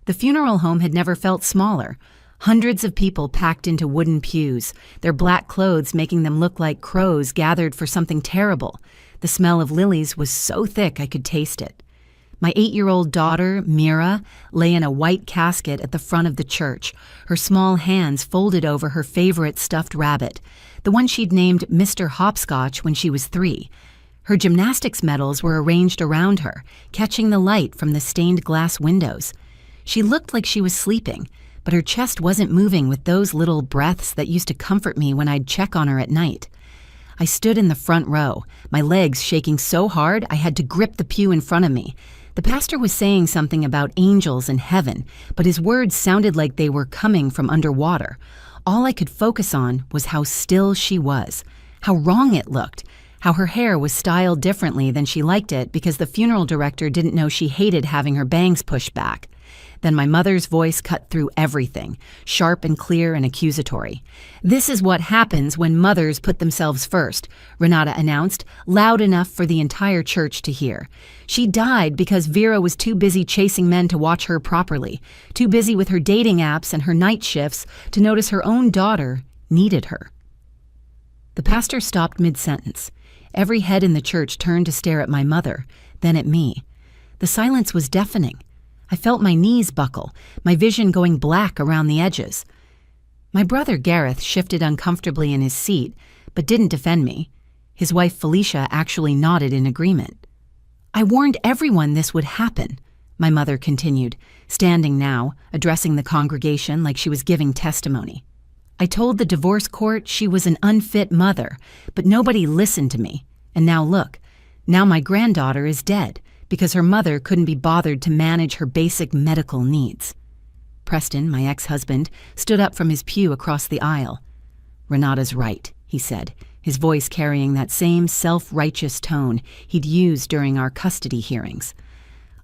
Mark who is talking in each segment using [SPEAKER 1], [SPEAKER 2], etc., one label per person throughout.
[SPEAKER 1] The funeral home had never felt smaller. Hundreds of people packed into wooden pews, their black clothes making them look like crows gathered for something terrible. The smell of lilies was so thick I could taste it. My 8-year-old daughter, Mira, lay in a white casket at the front of the church, her small hands folded over her favorite stuffed rabbit, the one she'd named Mr. Hopscotch when she was 3. Her gymnastics medals were arranged around her, catching the light from the stained glass windows. She looked like she was sleeping, but her chest wasn't moving with those little breaths that used to comfort me when I'd check on her at night. I stood in the front row, my legs shaking so hard I had to grip the pew in front of me. The pastor was saying something about angels and heaven, but his words sounded like they were coming from underwater. All I could focus on was how still she was, how wrong it looked, how her hair was styled differently than she liked it because the funeral director didn't know she hated having her bangs pushed back. Then my mother's voice cut through everything, sharp and clear and accusatory. "This is what happens when mothers put themselves first," Renata announced, loud enough for the entire church to hear. "She died because Vera was too busy chasing men to watch her properly, too busy with her dating apps and her night shifts to notice her own daughter needed her." The pastor stopped mid-sentence. Every head in the church turned to stare at my mother, then at me. The silence was deafening. I felt my knees buckle, my vision going black around the edges. My brother Gareth shifted uncomfortably in his seat, but didn't defend me. His wife Felicia actually nodded in agreement. "I warned everyone this would happen," my mother continued, standing now, addressing the congregation like she was giving testimony. "I told the divorce court she was an unfit mother, but nobody listened to me. And now look, now my granddaughter is dead because her mother couldn't be bothered to manage her basic medical needs." Preston, my ex-husband, stood up from his pew across the aisle. "Renata's right," he said, his voice carrying that same self-righteous tone he'd used during our custody hearings.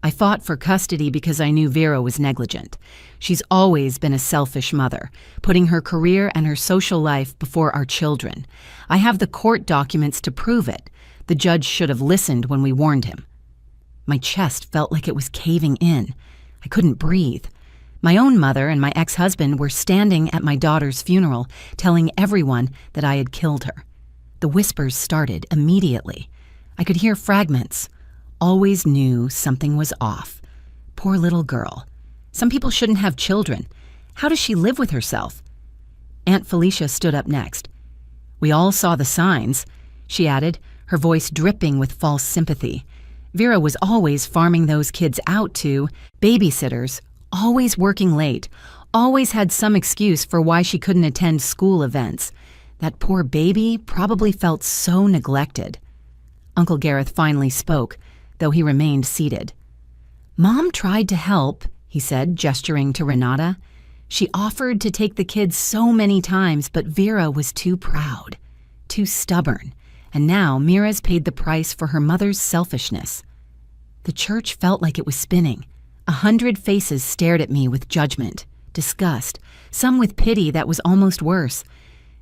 [SPEAKER 1] "I fought for custody because I knew Vera was negligent. She's always been a selfish mother, putting her career and her social life before our children. I have the court documents to prove it. The judge should have listened when we warned him." My chest felt like it was caving in. I couldn't breathe. My own mother and my ex-husband were standing at my daughter's funeral, telling everyone that I had killed her. The whispers started immediately. I could hear fragments. "Always knew something was off. Poor little girl. Some people shouldn't have children. How does she live with herself?" Aunt Felicia stood up next. "We all saw the signs," she added, her voice dripping with false sympathy. Vera was always farming those kids out to babysitters, always working late, always had some excuse for why she couldn't attend school events. That poor baby probably felt so neglected. Uncle Gareth finally spoke, though he remained seated. "Mom tried to help," he said, gesturing to Renata. "She offered to take the kids so many times, but Vera was too proud, too stubborn. And now Mira's paid the price for her mother's selfishness." The church felt like it was spinning. 100 faces stared at me with judgment, disgust, some with pity that was almost worse.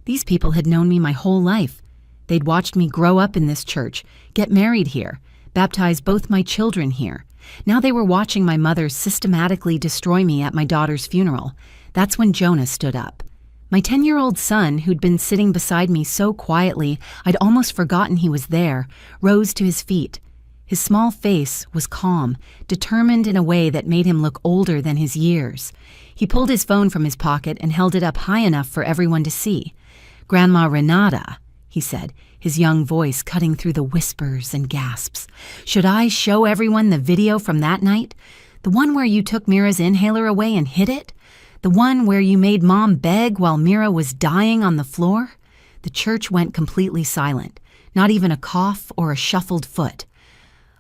[SPEAKER 1] These people had known me my whole life. They'd watched me grow up in this church, get married here, baptize both my children here. Now they were watching my mother systematically destroy me at my daughter's funeral. That's when Jonah stood up. My 10-year-old son, who'd been sitting beside me so quietly I'd almost forgotten he was there, rose to his feet. His small face was calm, determined in a way that made him look older than his years. He pulled his phone from his pocket and held it up high enough for everyone to see. "Grandma Renata," he said, his young voice cutting through the whispers and gasps. "Should I show everyone the video from that night? The one where you took Mira's inhaler away and hid it? The one where you made Mom beg while Mira was dying on the floor?" The church went completely silent, not even a cough or a shuffled foot.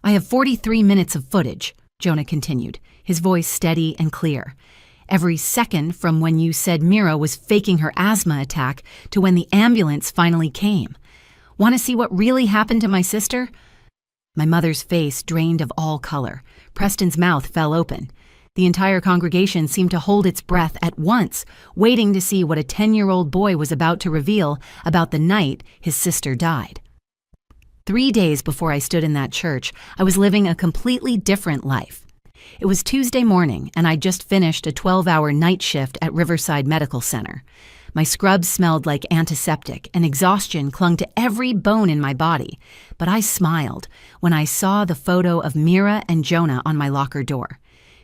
[SPEAKER 1] "I have 43 minutes of footage," Jonah continued, his voice steady and clear. "Every second from when you said Mira was faking her asthma attack to when the ambulance finally came. Want to see what really happened to my sister?" My mother's face drained of all color. Preston's mouth fell open. The entire congregation seemed to hold its breath at once, waiting to see what a 10-year-old boy was about to reveal about the night his sister died. 3 days before I stood in that church, I was living a completely different life. It was Tuesday morning, and I'd just finished a 12-hour night shift at Riverside Medical Center. My scrubs smelled like antiseptic, and exhaustion clung to every bone in my body. But I smiled when I saw the photo of Mira and Jonah on my locker door.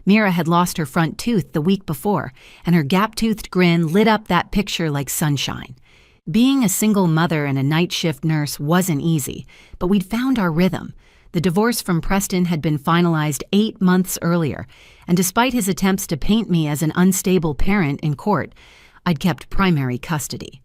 [SPEAKER 1] Mira had lost her front tooth the week before, and her gap-toothed grin lit up that picture like sunshine. Being a single mother and a night shift nurse wasn't easy, but we'd found our rhythm. The divorce from Preston had been finalized 8 months earlier, and despite his attempts to paint me as an unstable parent in court, I'd kept primary custody.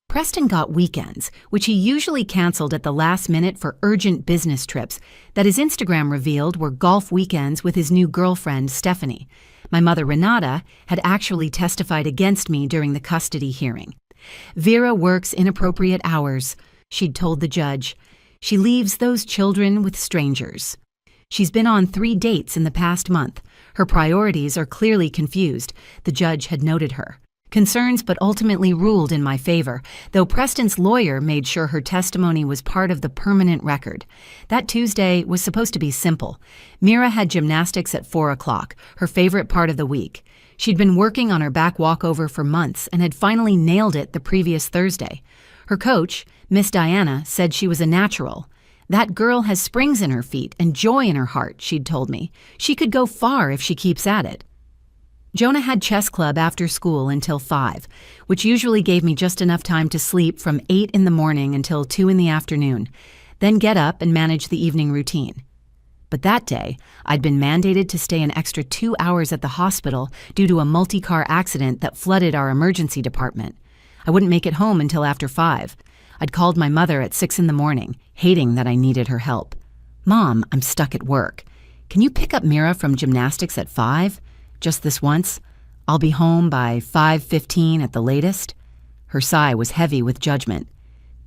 [SPEAKER 1] Preston got weekends, which he usually canceled at the last minute for urgent business trips that his Instagram revealed were golf weekends with his new girlfriend, Stephanie. My mother, Renata, had actually testified against me during the custody hearing. Vera works inappropriate hours, she'd told the judge. She leaves those children with strangers. She's been on 3 dates in the past month. Her priorities are clearly confused, the judge had noted her. Concerns but ultimately ruled in my favor, though Preston's lawyer made sure her testimony was part of the permanent record. That Tuesday was supposed to be simple. Mira had gymnastics at 4 o'clock, her favorite part of the week. She'd been working on her back walkover for months and had finally nailed it the previous Thursday. Her coach, Miss Diana, said she was a natural. That girl has springs in her feet and joy in her heart, she'd told me. She could go far if she keeps at it. Jonah had chess club after school until 5, which usually gave me just enough time to sleep from 8 in the morning until 2 in the afternoon, then get up and manage the evening routine. But that day, I'd been mandated to stay an extra 2 hours at the hospital due to a multi-car accident that flooded our emergency department. I wouldn't make it home until after 5. I'd called my mother at 6 in the morning, hating that I needed her help. "Mom, I'm stuck at work. Can you pick up Mira from gymnastics at 5? Just this once? I'll be home by 5:15 at the latest." Her sigh was heavy with judgment.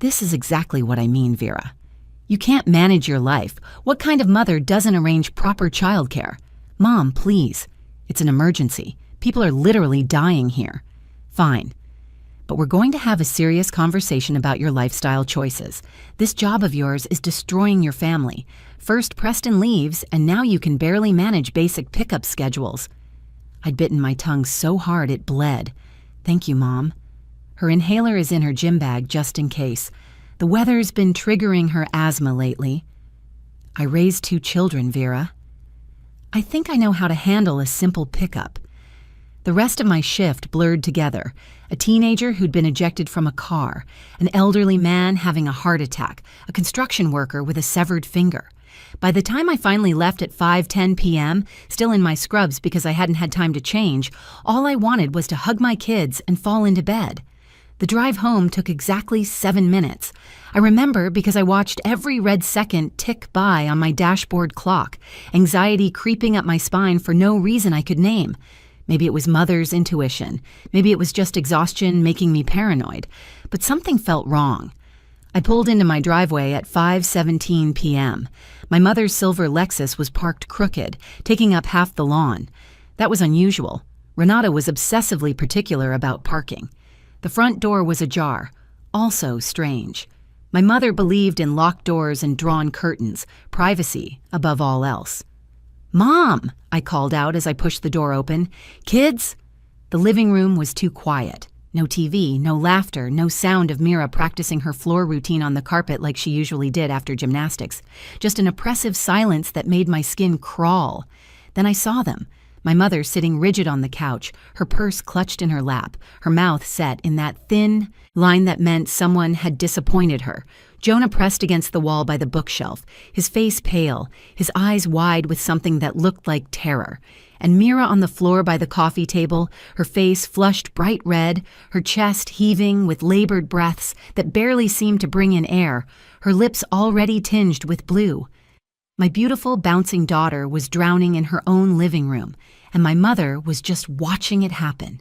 [SPEAKER 1] "This is exactly what I mean, Vera. You can't manage your life. What kind of mother doesn't arrange proper childcare? Mom, please. It's an emergency. People are literally dying here." "Fine. But we're going to have a serious conversation about your lifestyle choices. This job of yours is destroying your family. First Preston leaves, and now you can barely manage basic pickup schedules." I'd bitten my tongue so hard it bled. "Thank you, Mom." Her inhaler is in her gym bag just in case. The weather's been triggering her asthma lately. "I raised 2 children, Vera. I think I know how to handle a simple pickup." The rest of my shift blurred together. A teenager who'd been ejected from a car, an elderly man having a heart attack, a construction worker with a severed finger. By the time I finally left at 5:10 p.m., still in my scrubs because I hadn't had time to change, all I wanted was to hug my kids and fall into bed. The drive home took exactly 7 minutes. I remember because I watched every red second tick by on my dashboard clock, anxiety creeping up my spine for no reason I could name. Maybe it was mother's intuition. Maybe it was just exhaustion making me paranoid. But something felt wrong. I pulled into my driveway at 5:17 p.m. My mother's silver Lexus was parked crooked, taking up half the lawn. That was unusual. Renata was obsessively particular about parking. The front door was ajar, also strange. My mother believed in locked doors and drawn curtains, privacy above all else. "Mom!" I called out as I pushed the door open. "Kids?" The living room was too quiet. No TV, no laughter, no sound of Mira practicing her floor routine on the carpet like she usually did after gymnastics. Just an oppressive silence that made my skin crawl. Then I saw them. My mother sitting rigid on the couch, her purse clutched in her lap, her mouth set in that thin line that meant someone had disappointed her. Jonah pressed against the wall by the bookshelf, his face pale, his eyes wide with something that looked like terror. And Mira on the floor by the coffee table, her face flushed bright red, her chest heaving with labored breaths that barely seemed to bring in air, her lips already tinged with blue. My beautiful, bouncing daughter was drowning in her own living room, and my mother was just watching it happen.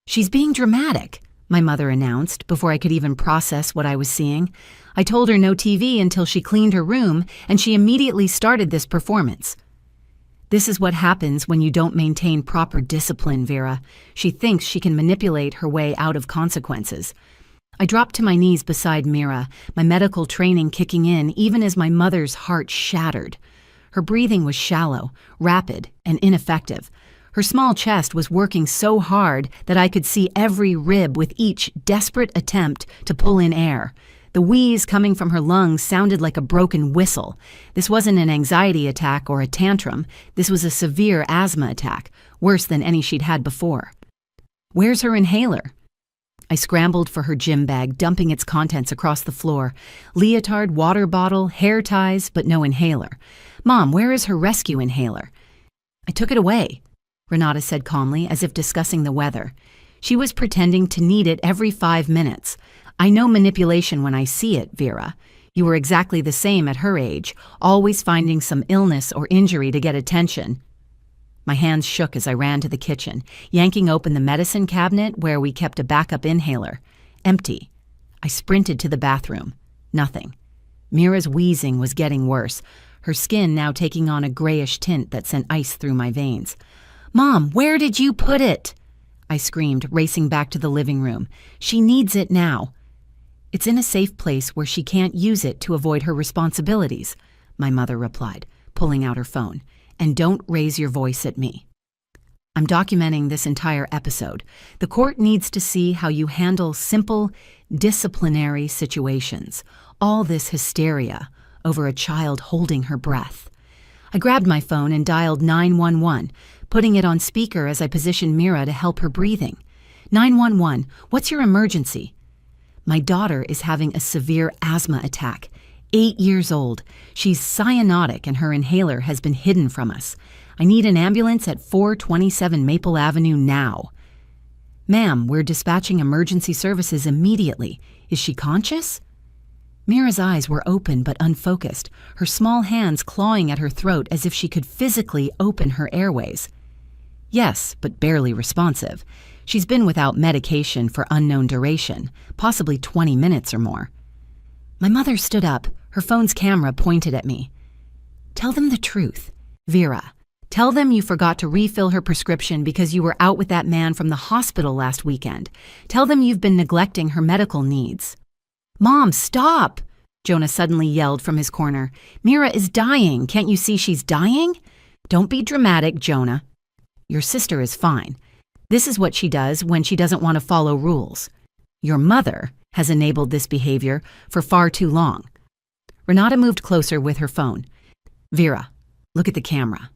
[SPEAKER 1] "She's being dramatic," my mother announced before I could even process what I was seeing. I told her no TV until she cleaned her room, and she immediately started this performance. "This is what happens when you don't maintain proper discipline, Vera. She thinks she can manipulate her way out of consequences." I dropped to my knees beside Mira, my medical training kicking in even as my mother's heart shattered. Her breathing was shallow, rapid, and ineffective. Her small chest was working so hard that I could see every rib with each desperate attempt to pull in air. The wheeze coming from her lungs sounded like a broken whistle. This wasn't an anxiety attack or a tantrum. This was a severe asthma attack, worse than any she'd had before. "Where's her inhaler?" I scrambled for her gym bag, dumping its contents across the floor. Leotard, water bottle, hair ties, but no inhaler. "Mom, where is her rescue inhaler?" "I took it away," Renata said calmly, as if discussing the weather. She was pretending to need it every 5 minutes. "I know manipulation when I see it, Vera. You were exactly the same at her age, always finding some illness or injury to get attention." My hands shook as I ran to the kitchen, yanking open the medicine cabinet where we kept a backup inhaler. Empty. I sprinted to the bathroom. Nothing. Mira's wheezing was getting worse, her skin now taking on a grayish tint that sent ice through my veins. "Mom, where did you put it?" I screamed, racing back to the living room. "She needs it now." "It's in a safe place where she can't use it to avoid her responsibilities," my mother replied, pulling out her phone. "And don't raise your voice at me." I'm documenting this entire episode. The court needs to see how you handle simple, disciplinary situations. All this hysteria over a child holding her breath. I grabbed my phone and dialed 911, putting it on speaker as I positioned Mira to help her breathing. 911, what's your emergency?" "My daughter is having a severe asthma attack. 8 years old. She's cyanotic and her inhaler has been hidden from us. I need an ambulance at 427 Maple Avenue now." "Ma'am, we're dispatching emergency services immediately. Is she conscious?" Mira's eyes were open but unfocused, her small hands clawing at her throat as if she could physically open her airways. "Yes, but barely responsive. She's been without medication for unknown duration, possibly 20 minutes or more." My mother stood up, her phone's camera pointed at me. "Tell them the truth. Vera, tell them you forgot to refill her prescription because you were out with that man from the hospital last weekend. Tell them you've been neglecting her medical needs." "Mom, stop!" Jonah suddenly yelled from his corner. "Mira is dying. Can't you see she's dying?" "Don't be dramatic, Jonah. Your sister is fine. This is what she does when she doesn't want to follow rules. Your mother has enabled this behavior for far too long." Renata moved closer with her phone. "Vera, look at the camera.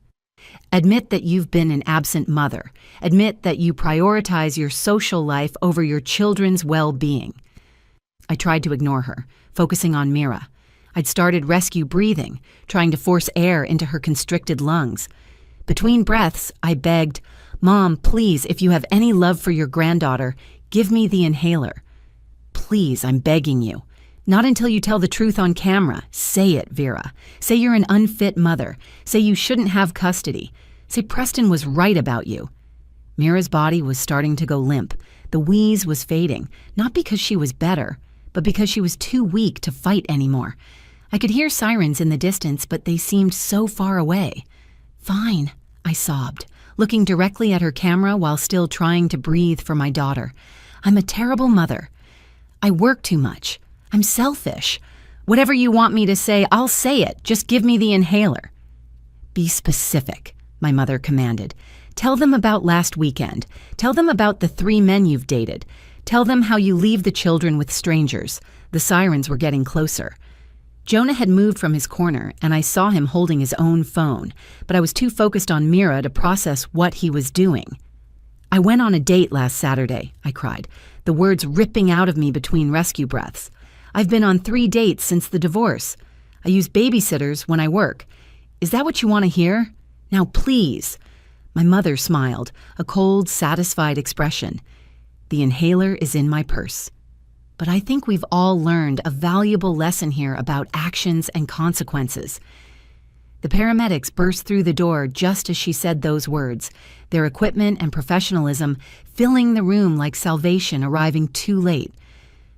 [SPEAKER 1] Admit that you've been an absent mother. Admit that you prioritize your social life over your children's well-being." I tried to ignore her, focusing on Mira. I'd started rescue breathing, trying to force air into her constricted lungs. Between breaths, I begged, "Mom, please, if you have any love for your granddaughter, give me the inhaler. Please, I'm begging you. Not until you tell the truth on camera. Say it, Vera. Say you're an unfit mother. Say you shouldn't have custody. Say Preston was right about you." Mira's body was starting to go limp. The wheeze was fading, not because she was better, but because she was too weak to fight anymore. I could hear sirens in the distance, but they seemed so far away. "Fine," I sobbed, looking directly at her camera while still trying to breathe for my daughter. "I'm a terrible mother. I work too much. I'm selfish. Whatever you want me to say, I'll say it. Just give me the inhaler." "Be specific," my mother commanded. "Tell them about last weekend. Tell them about the 3 men you've dated. Tell them how you leave the children with strangers." The sirens were getting closer. Jonah had moved from his corner, and I saw him holding his own phone, but I was too focused on Mira to process what he was doing. "I went on a date last Saturday," I cried, the words ripping out of me between rescue breaths. "I've been on 3 dates since the divorce. I use babysitters when I work. Is that what you want to hear? Now, please." My mother smiled, a cold, satisfied expression. "The inhaler is in my purse." But I think we've all learned a valuable lesson here about actions and consequences. The paramedics burst through the door just as she said those words, their equipment and professionalism filling the room like salvation arriving too late.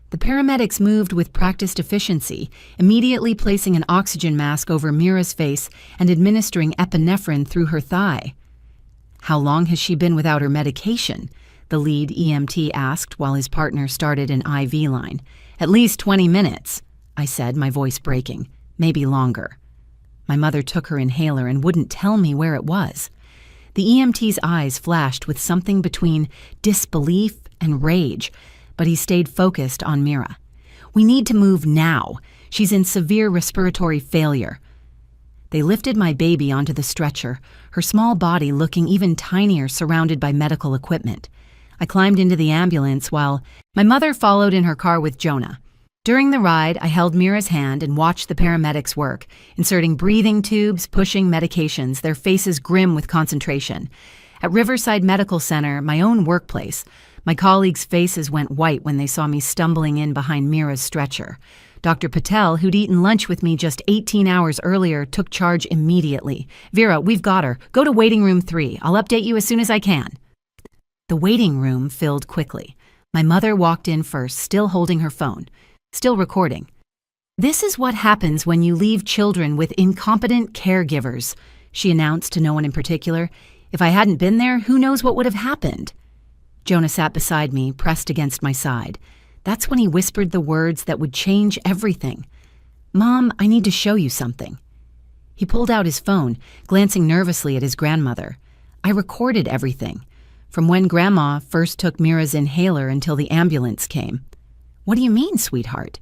[SPEAKER 1] The paramedics moved with practiced efficiency, immediately placing an oxygen mask over Mira's face and administering epinephrine through her thigh. "How long has she been without her medication?" the lead EMT asked while his partner started an IV line. "At least 20 minutes, I said, my voice breaking. "Maybe longer." My mother took her inhaler and wouldn't tell me where it was. The EMT's eyes flashed with something between disbelief and rage, but he stayed focused on Mira. "We need to move now. She's in severe respiratory failure." They lifted my baby onto the stretcher, her small body looking even tinier surrounded by medical equipment. I climbed into the ambulance while my mother followed in her car with Jonah. During the ride, I held Mira's hand and watched the paramedics work, inserting breathing tubes, pushing medications, their faces grim with concentration. At Riverside Medical Center, my own workplace, my colleagues' faces went white when they saw me stumbling in behind Mira's stretcher. Dr. Patel, who'd eaten lunch with me just 18 hours earlier, took charge immediately. "Vera, we've got her. Go to waiting room 3. I'll update you as soon as I can." The waiting room filled quickly. My mother walked in first, still holding her phone. Still recording. "This is what happens when you leave children with incompetent caregivers," she announced to no one in particular. "If I hadn't been there, who knows what would have happened?" Jonah sat beside me, pressed against my side. That's when he whispered the words that would change everything. "Mom, I need to show you something." He pulled out his phone, glancing nervously at his grandmother. I recorded everything, from when Grandma first took Mira's inhaler until the ambulance came. "What do you mean, sweetheart?"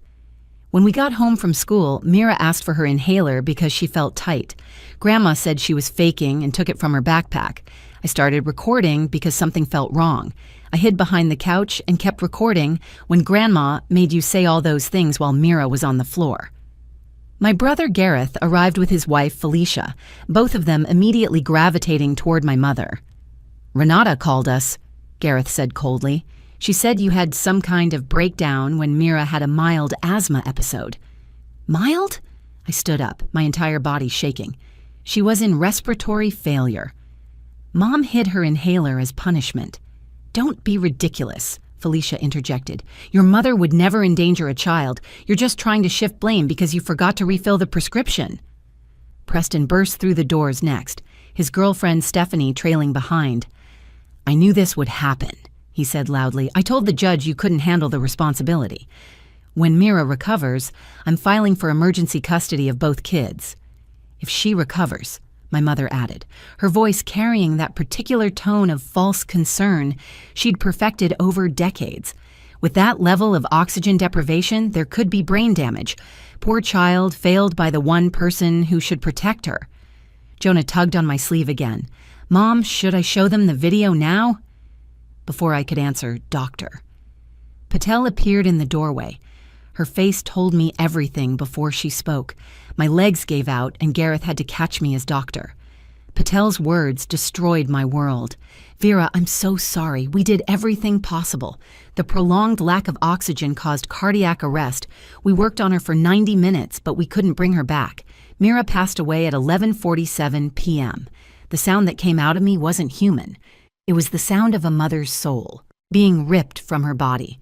[SPEAKER 1] "When we got home from school, Mira asked for her inhaler because she felt tight. Grandma said she was faking and took it from her backpack. I started recording because something felt wrong. I hid behind the couch and kept recording when Grandma made you say all those things while Mira was on the floor." My brother Gareth arrived with his wife Felicia, both of them immediately gravitating toward my mother. "Renata called us," Gareth said coldly. "She said you had some kind of breakdown when Mira had a mild asthma episode." "Mild?" I stood up, my entire body shaking. "She was in respiratory failure. Mom hid her inhaler as punishment." "Don't be ridiculous," Felicia interjected. "Your mother would never endanger a child. You're just trying to shift blame because you forgot to refill the prescription." Preston burst through the doors next, his girlfriend Stephanie trailing behind. "I knew this would happen," he said loudly. "I told the judge you couldn't handle the responsibility. When Mira recovers, I'm filing for emergency custody of both kids." "If she recovers," my mother added, her voice carrying that particular tone of false concern she'd perfected over decades. "With that level of oxygen deprivation, there could be brain damage. Poor child, failed by the one person who should protect her." Jonah tugged on my sleeve again. "Mom, should I show them the video now?" Before I could answer, "Doctor." Patel appeared in the doorway. Her face told me everything before she spoke. My legs gave out, and Gareth had to catch me as doctor. Patel's words destroyed my world. "Vera, I'm so sorry. We did everything possible. The prolonged lack of oxygen caused cardiac arrest. We worked on her for 90 minutes, but we couldn't bring her back. Mira passed away at 11:47 p.m. The sound that came out of me wasn't human. It was the sound of a mother's soul, being ripped from her body."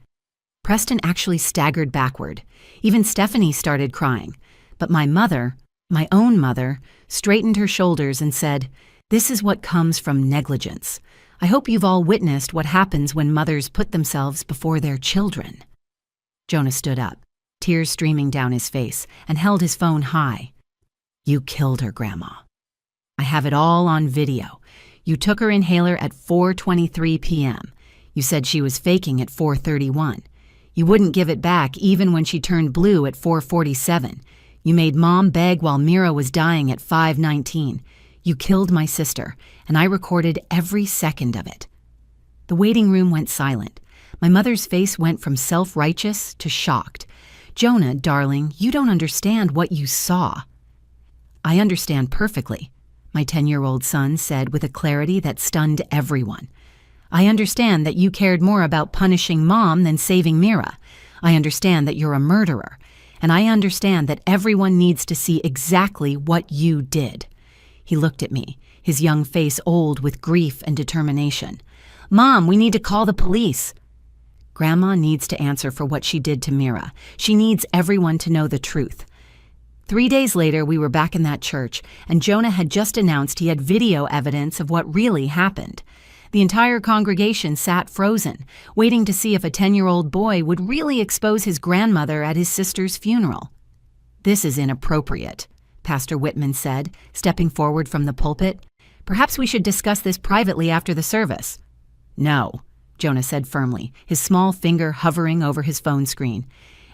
[SPEAKER 1] Preston actually staggered backward. Even Stephanie started crying. But my mother, my own mother, straightened her shoulders and said, "This is what comes from negligence. I hope you've all witnessed what happens when mothers put themselves before their children." Jonah stood up, tears streaming down his face, and held his phone high. "You killed her, Grandma. I have it all on video. You took her inhaler at 4:23 p.m. You said she was faking at 4:31. You wouldn't give it back even when she turned blue at 4:47. You made Mom beg while Mira was dying at 5:19. You killed my sister, and I recorded every second of it." The waiting room went silent. My mother's face went from self-righteous to shocked. "Jonah, darling, you don't understand what you saw." "I understand perfectly," my 10-year-old son said with a clarity that stunned everyone. "I understand that you cared more about punishing Mom than saving Mira. I understand that you're a murderer. And I understand that everyone needs to see exactly what you did." He looked at me, his young face old with grief and determination. "Mom, we need to call the police." Grandma needs to answer for what she did to Mira. She needs everyone to know the truth. 3 days later, we were back in that church, and Jonah had just announced he had video evidence of what really happened. The entire congregation sat frozen, waiting to see if a 10-year-old boy would really expose his grandmother at his sister's funeral. "This is inappropriate," Pastor Whitman said, stepping forward from the pulpit. "Perhaps we should discuss this privately after the service." "No," Jonah said firmly, his small finger hovering over his phone screen.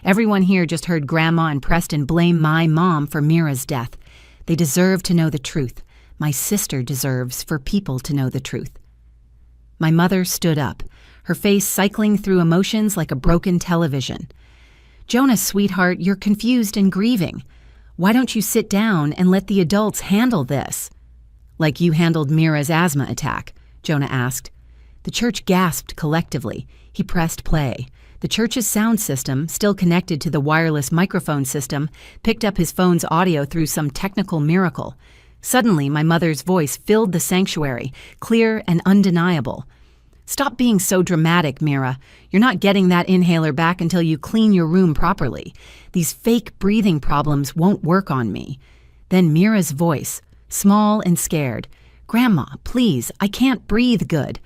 [SPEAKER 1] "Everyone here just heard Grandma and Preston blame my mom for Mira's death. They deserve to know the truth. My sister deserves for people to know the truth." My mother stood up, her face cycling through emotions like a broken television. "Jonah, sweetheart, you're confused and grieving. Why don't you sit down and let the adults handle this?" "Like you handled Mira's asthma attack?" Jonah asked. The church gasped collectively. He pressed play. The church's sound system, still connected to the wireless microphone system, picked up his phone's audio through some technical miracle. Suddenly, my mother's voice filled the sanctuary, clear and undeniable. "Stop being so dramatic, Mira. You're not getting that inhaler back until you clean your room properly. These fake breathing problems won't work on me." Then Mira's voice, small and scared. "Grandma, please, I can't breathe good."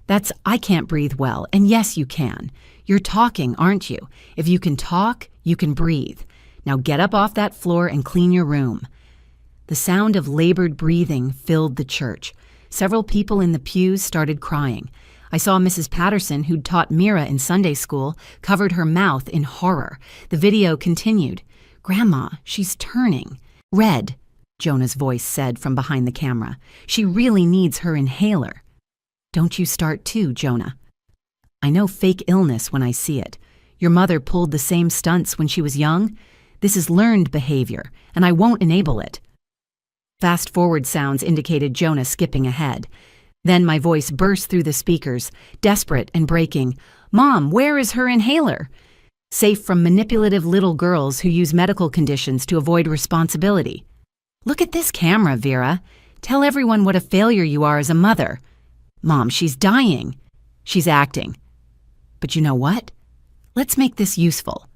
[SPEAKER 1] "That's I can't breathe well, and yes, you can. You're talking, aren't you? If you can talk, you can breathe. Now get up off that floor and clean your room." The sound of labored breathing filled the church. Several people in the pews started crying. I saw Mrs. Patterson, who'd taught Mira in Sunday school, covered her mouth in horror. The video continued. "Grandma, she's turning red," Jonah's voice said from behind the camera. "She really needs her inhaler." "Don't you start too, Jonah. I know fake illness when I see it. Your mother pulled the same stunts when she was young. This is learned behavior, and I won't enable it." Fast-forward sounds indicated Jonah skipping ahead. Then my voice burst through the speakers, desperate and breaking. "Mom, where is her inhaler?" Safe from manipulative little girls who use medical conditions to avoid responsibility. "Look at this camera, Vera. Tell everyone what a failure you are as a mother." "Mom, she's dying." "She's acting." "But you know what? Let's make this useful.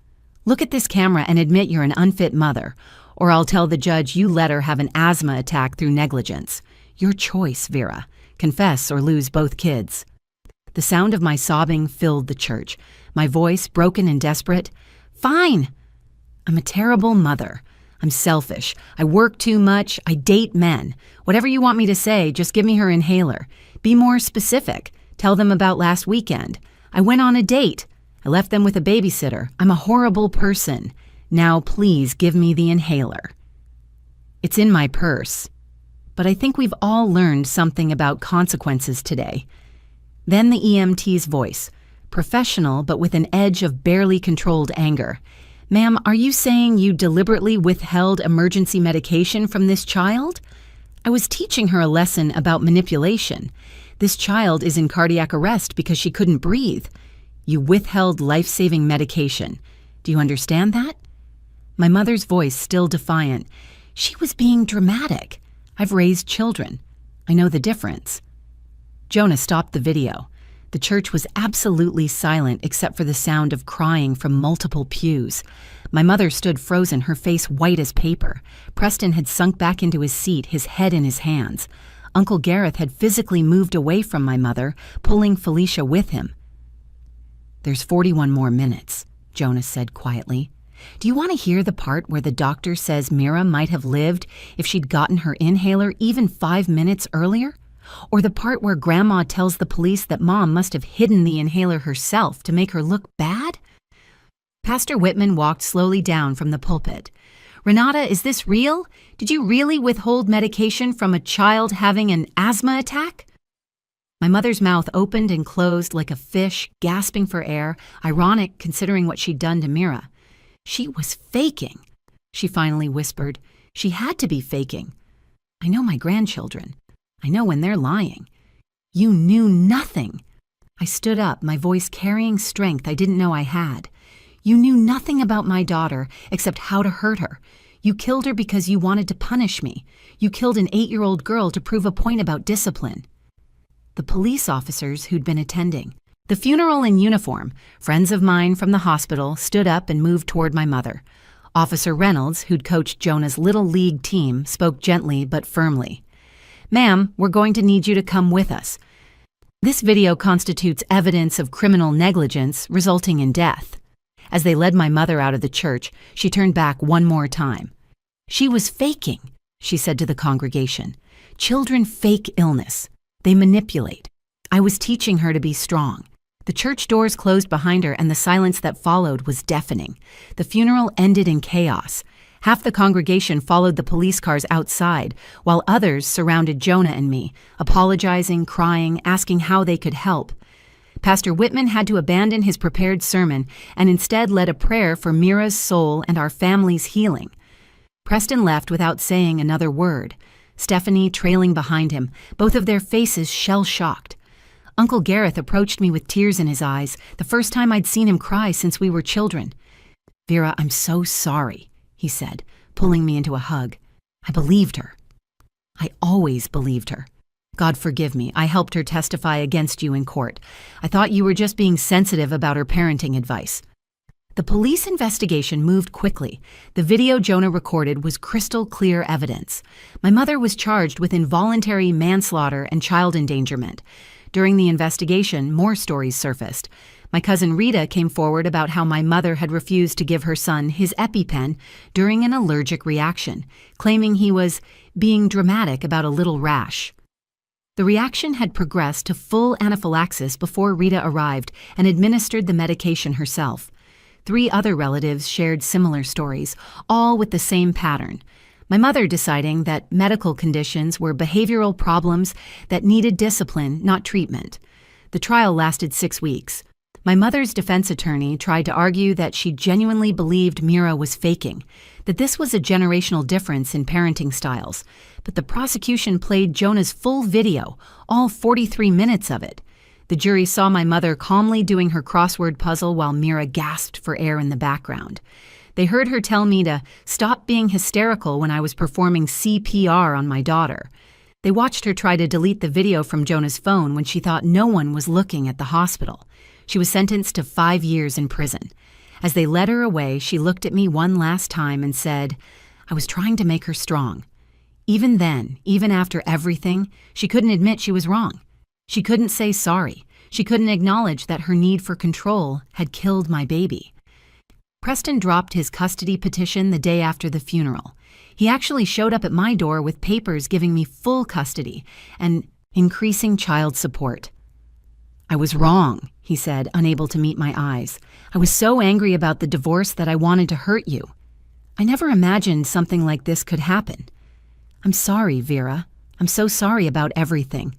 [SPEAKER 1] Look at this camera and admit you're an unfit mother, or I'll tell the judge you let her have an asthma attack through negligence. Your choice, Vera. Confess or lose both kids." The sound of my sobbing filled the church, my voice broken and desperate. "Fine. I'm a terrible mother. I'm selfish. I work too much. I date men. Whatever you want me to say, just give me her inhaler. Be more specific. Tell them about last weekend. I went on a date. I left them with a babysitter. I'm a horrible person. Now please give me the inhaler." It's in my purse. But I think we've all learned something about consequences today. Then the EMT's voice, professional but with an edge of barely controlled anger. "Ma'am, are you saying you deliberately withheld emergency medication from this child?" "I was teaching her a lesson about manipulation. This child is in cardiac arrest because she couldn't breathe. You withheld life-saving medication. Do you understand that?" My mother's voice still defiant. "She was being dramatic. I've raised children. I know the difference." Jonah stopped the video. The church was absolutely silent except for the sound of crying from multiple pews. My mother stood frozen, her face white as paper. Preston had sunk back into his seat, his head in his hands. Uncle Gareth had physically moved away from my mother, pulling Felicia with him. "There's 41 more minutes," Jonah said quietly. "Do you want to hear the part where the doctor says Mira might have lived if she'd gotten her inhaler even 5 minutes earlier? Or the part where Grandma tells the police that Mom must have hidden the inhaler herself to make her look bad?" Pastor Whitman walked slowly down from the pulpit. "Renata, is this real? Did you really withhold medication from a child having an asthma attack?" My mother's mouth opened and closed like a fish, gasping for air, ironic considering what she'd done to Mira. "She was faking," she finally whispered. "She had to be faking. I know my grandchildren. I know when they're lying. You knew nothing." I stood up, my voice carrying strength I didn't know I had. "You knew nothing about my daughter except how to hurt her. You killed her because you wanted to punish me. You killed an 8-year-old girl to prove a point about discipline." The police officers who'd been attending, the funeral in uniform, friends of mine from the hospital, stood up and moved toward my mother. Officer Reynolds, who'd coached Jonah's little league team, spoke gently but firmly. "Ma'am, we're going to need you to come with us. This video constitutes evidence of criminal negligence resulting in death." As they led my mother out of the church, she turned back one more time. "She was faking," she said to the congregation. "Children fake illness. They manipulate. I was teaching her to be strong." The church doors closed behind her, and the silence that followed was deafening. The funeral ended in chaos. Half the congregation followed the police cars outside, while others surrounded Jonah and me, apologizing, crying, asking how they could help. Pastor Whitman had to abandon his prepared sermon and instead led a prayer for Mira's soul and our family's healing. Preston left without saying another word, Stephanie trailing behind him, both of their faces shell-shocked. Uncle Gareth approached me with tears in his eyes, the first time I'd seen him cry since we were children. "Vera, I'm so sorry," he said, pulling me into a hug. "I believed her. I always believed her. God forgive me, I helped her testify against you in court. I thought you were just being sensitive about her parenting advice." The police investigation moved quickly. The video Jonah recorded was crystal clear evidence. My mother was charged with involuntary manslaughter and child endangerment. During the investigation, more stories surfaced. My cousin Rita came forward about how my mother had refused to give her son his EpiPen during an allergic reaction, claiming he was being dramatic about a little rash. The reaction had progressed to full anaphylaxis before Rita arrived and administered the medication herself. 3 other relatives shared similar stories, all with the same pattern. My mother deciding that medical conditions were behavioral problems that needed discipline, not treatment. The trial lasted 6 weeks. My mother's defense attorney tried to argue that she genuinely believed Mira was faking, that this was a generational difference in parenting styles, but the prosecution played Jonah's full video, all 43 minutes of it. The jury saw my mother calmly doing her crossword puzzle while Mira gasped for air in the background. They heard her tell me to stop being hysterical when I was performing CPR on my daughter. They watched her try to delete the video from Jonah's phone when she thought no one was looking at the hospital. She was sentenced to 5 years in prison. As they led her away, she looked at me one last time and said, "I was trying to make her strong." Even then, even after everything, she couldn't admit she was wrong. She couldn't say sorry. She couldn't acknowledge that her need for control had killed my baby. Preston dropped his custody petition the day after the funeral. He actually showed up at my door with papers giving me full custody and increasing child support. "I was wrong," he said, unable to meet my eyes. "I was so angry about the divorce that I wanted to hurt you. I never imagined something like this could happen. I'm sorry, Vera. I'm so sorry about everything."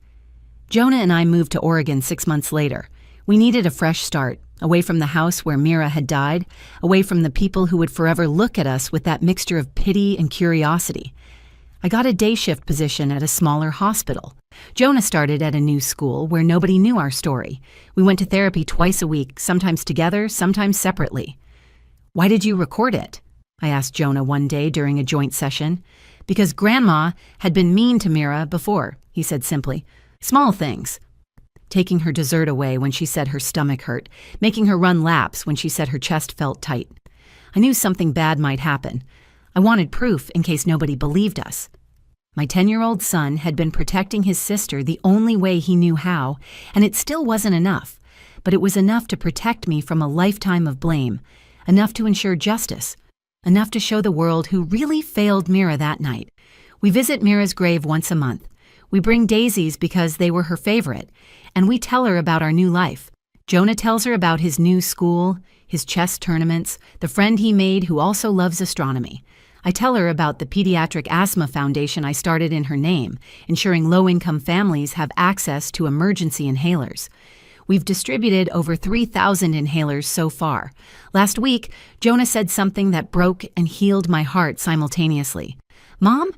[SPEAKER 1] Jonah and I moved to Oregon 6 months later. We needed a fresh start, away from the house where Mira had died, away from the people who would forever look at us with that mixture of pity and curiosity. I got a day shift position at a smaller hospital. Jonah started at a new school where nobody knew our story. We went to therapy twice a week, sometimes together, sometimes separately. "Why did you record it?" I asked Jonah one day during a joint session. "Because Grandma had been mean to Mira before," he said simply. "Small things. Taking her dessert away when she said her stomach hurt, making her run laps when she said her chest felt tight. I knew something bad might happen. I wanted proof in case nobody believed us. My 10-year-old son had been protecting his sister the only way he knew how, and it still wasn't enough. But it was enough to protect me from a lifetime of blame, enough to ensure justice, enough to show the world who really failed Mira that night. We visit Mira's grave once a month. We bring daisies because they were her favorite, and we tell her about our new life. Jonah tells her about his new school, his chess tournaments, the friend he made who also loves astronomy. I tell her about the Pediatric Asthma Foundation I started in her name, ensuring low-income families have access to emergency inhalers. We've distributed over 3,000 inhalers so far. Last week, Jonah said something that broke and healed my heart simultaneously. "Mom,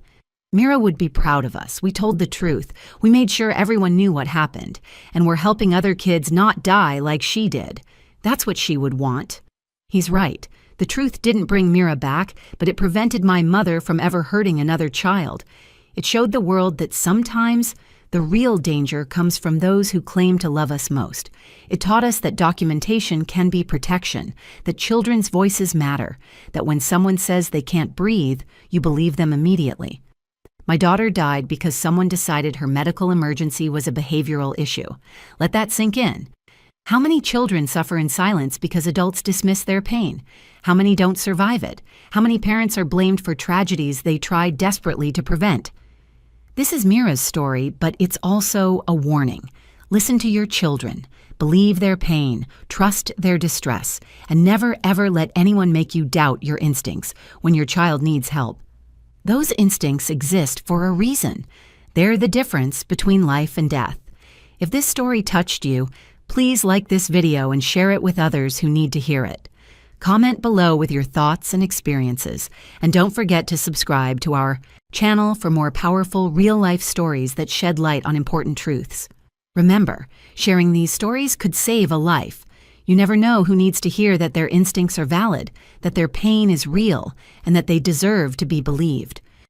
[SPEAKER 1] Mira would be proud of us. We told the truth. We made sure everyone knew what happened, and we're helping other kids not die like she did. That's what she would want." He's right. The truth didn't bring Mira back, but it prevented my mother from ever hurting another child. It showed the world that sometimes the real danger comes from those who claim to love us most. It taught us that documentation can be protection, that children's voices matter, that when someone says they can't breathe, you believe them immediately. My daughter died because someone decided her medical emergency was a behavioral issue. Let that sink in. How many children suffer in silence because adults dismiss their pain? How many don't survive it? How many parents are blamed for tragedies they tried desperately to prevent? This is Mira's story, but it's also a warning. Listen to your children. Believe their pain, trust their distress, and never ever let anyone make you doubt your instincts when your child needs help. Those instincts exist for a reason. They're the difference between life and death. If this story touched you, please like this video and share it with others who need to hear it. Comment below with your thoughts and experiences, and don't forget to subscribe to our channel for more powerful real-life stories that shed light on important truths. Remember, sharing these stories could save a life. You never know who needs to hear that their instincts are valid, that their pain is real, and that they deserve to be believed.